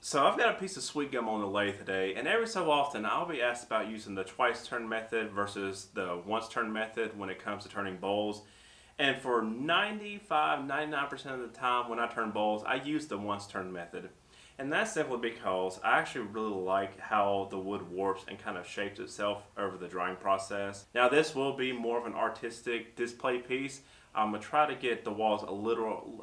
So I've got a piece of sweet gum on the lathe today, and every so often I'll be asked about using the twice turn method versus the once turn method when it comes to turning bowls. And for 99% of the time when I turn bowls, I use the once turn method. And that's simply because I actually really like how the wood warps and kind of shapes itself over the drying process. Now this will be more of an artistic display piece. I'm gonna try to get the walls a little.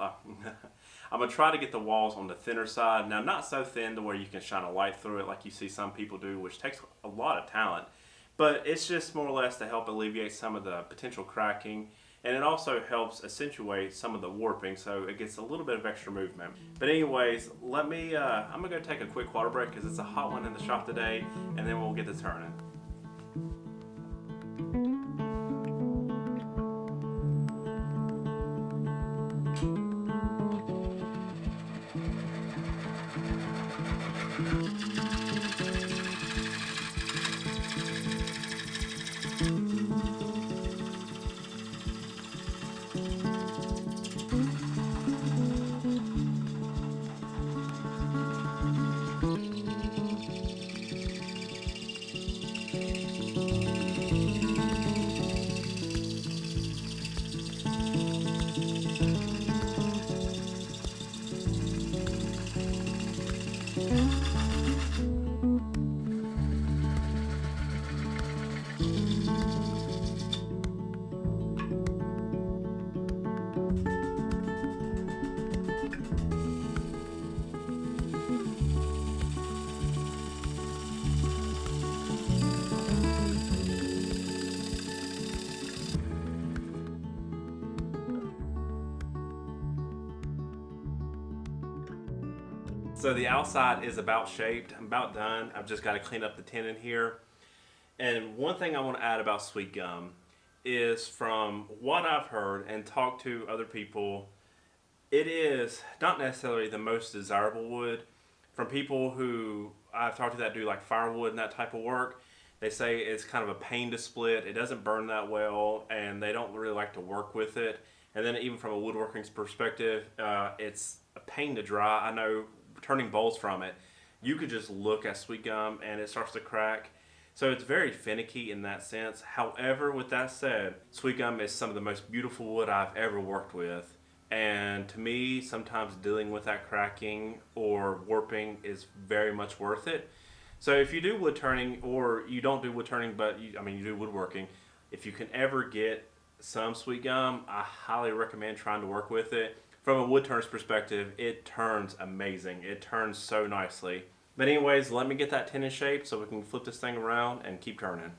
I'm gonna try to get the walls on the thinner side. Now, not so thin to where you can shine a light through it like you see some people do, which takes a lot of talent. But it's just more or less to help alleviate some of the potential cracking, and it also helps accentuate some of the warping, so it gets a little bit of extra movement. But anyways, let me. I'm gonna go take a quick water break because it's a hot one in the shop today, and then we'll get to turning. So the outside is about shaped. I'm about done. I've just got to clean up the tin in here. And one thing I want to add about sweet gum is from what I've heard and talked to other people, it is not necessarily the most desirable wood. From people who I've talked to that do like firewood and that type of work, they say it's kind of a pain to split. It doesn't burn that well, and they don't really like to work with it. And then even from a woodworking perspective, it's a pain to dry. I know turning bowls from it, you could just look at sweet gum and it starts to crack. So it's very finicky in that sense. However, with that said, sweet gum is some of the most beautiful wood I've ever worked with. And to me, sometimes dealing with that cracking or warping is very much worth it. So if you do wood turning, or you don't do wood turning, but you do woodworking, if you can ever get some sweet gum, I highly recommend trying to work with it. From a wood turns perspective, it turns amazing. It turns so nicely. But anyways, let me get that tin in shape so we can flip this thing around and keep turning.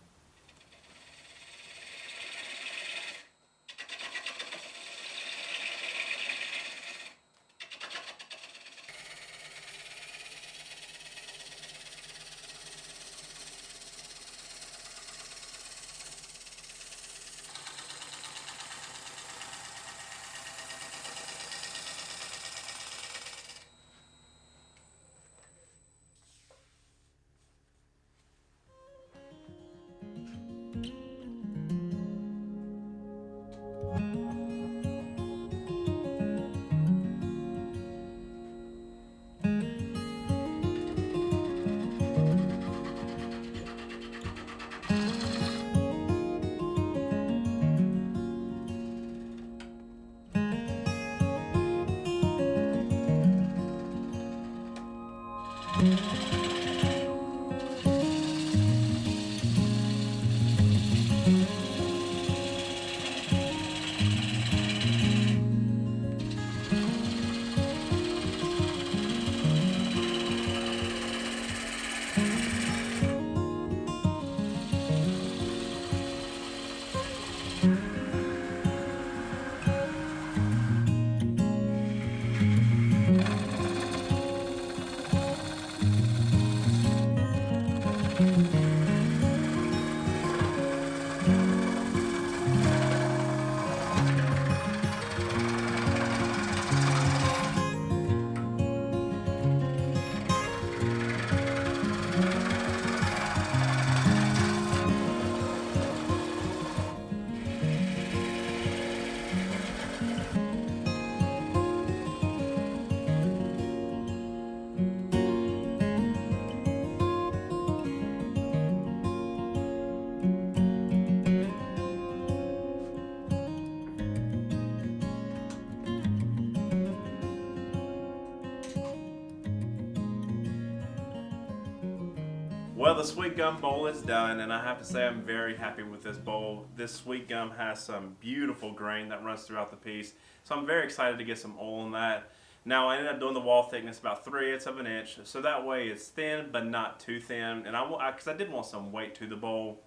Well, the sweet gum bowl is done, and I have to say I'm very happy with this bowl. This sweet gum has some beautiful grain that runs throughout the piece, so I'm very excited to get some oil in that. Now I ended up doing the wall thickness about 3/8 of an inch, so that way it's thin but not too thin, and because I did want some weight to the bowl.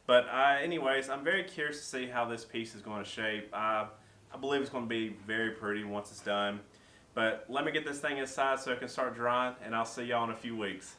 But anyways, I'm very curious to see how this piece is going to shape. I believe it's going to be very pretty once it's done. But let me get this thing inside so it can start drying, and I'll see y'all in a few weeks.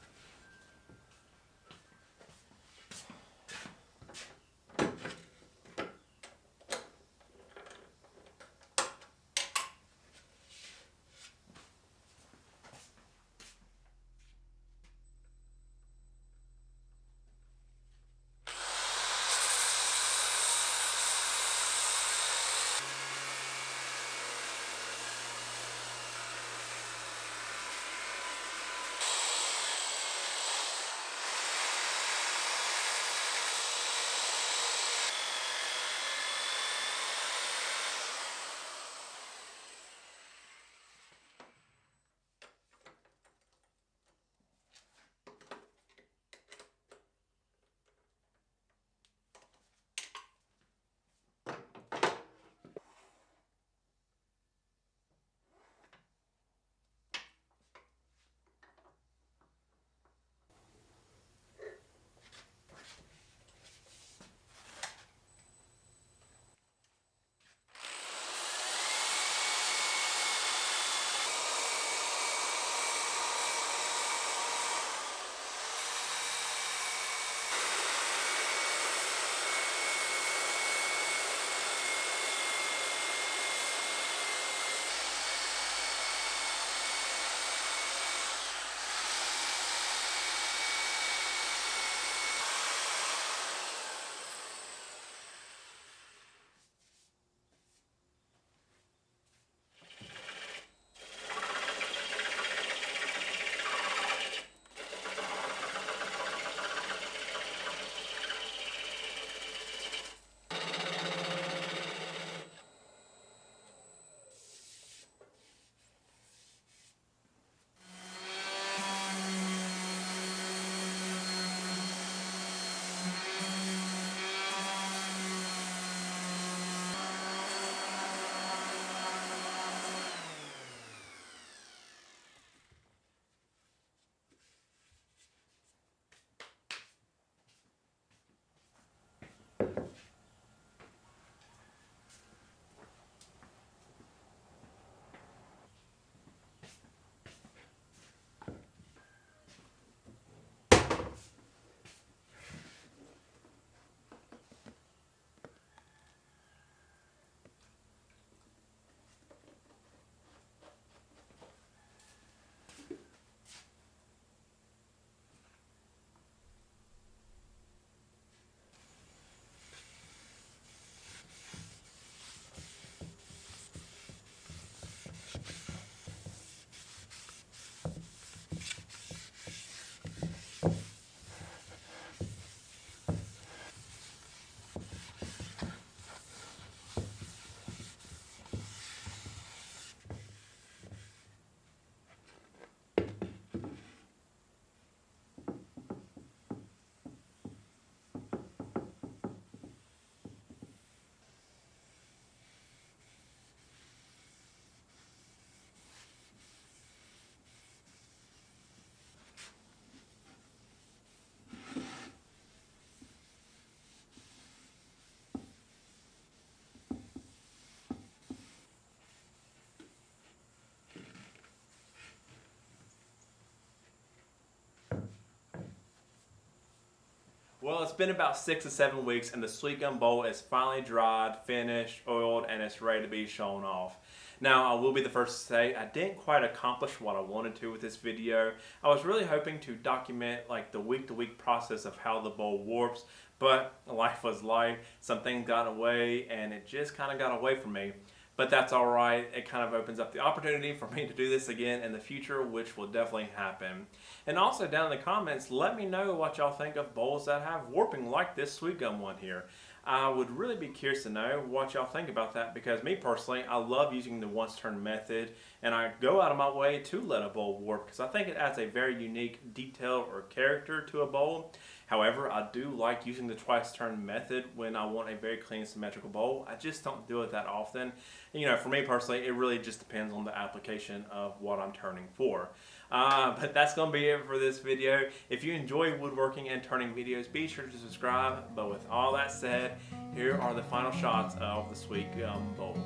Well, it's been about 6 to 7 weeks, and the sweet gum bowl is finally dried, finished, oiled, and it's ready to be shown off. Now, I will be the first to say I didn't quite accomplish what I wanted to with this video. I was really hoping to document like the week-to-week process of how the bowl warps, but life was life. Some things got away, and it just kind of got away from me. But that's all right. It kind of opens up the opportunity for me to do this again in the future, which will definitely happen. And also down in the comments, let me know what y'all think of bowls that have warping like this sweet gum one here. I would really be curious to know what y'all think about that, because me personally, I love using the once turn method, and I go out of my way to let a bowl warp because I think it adds a very unique detail or character to a bowl. However, I do like using the twice turn method when I want a very clean symmetrical bowl. I just don't do it that often. For me personally, it really just depends on the application of what I'm turning for. But that's going to be it for this video. If you enjoy woodworking and turning videos, be sure to subscribe. But with all that said, here are the final shots of the Sweet Gum Bowl.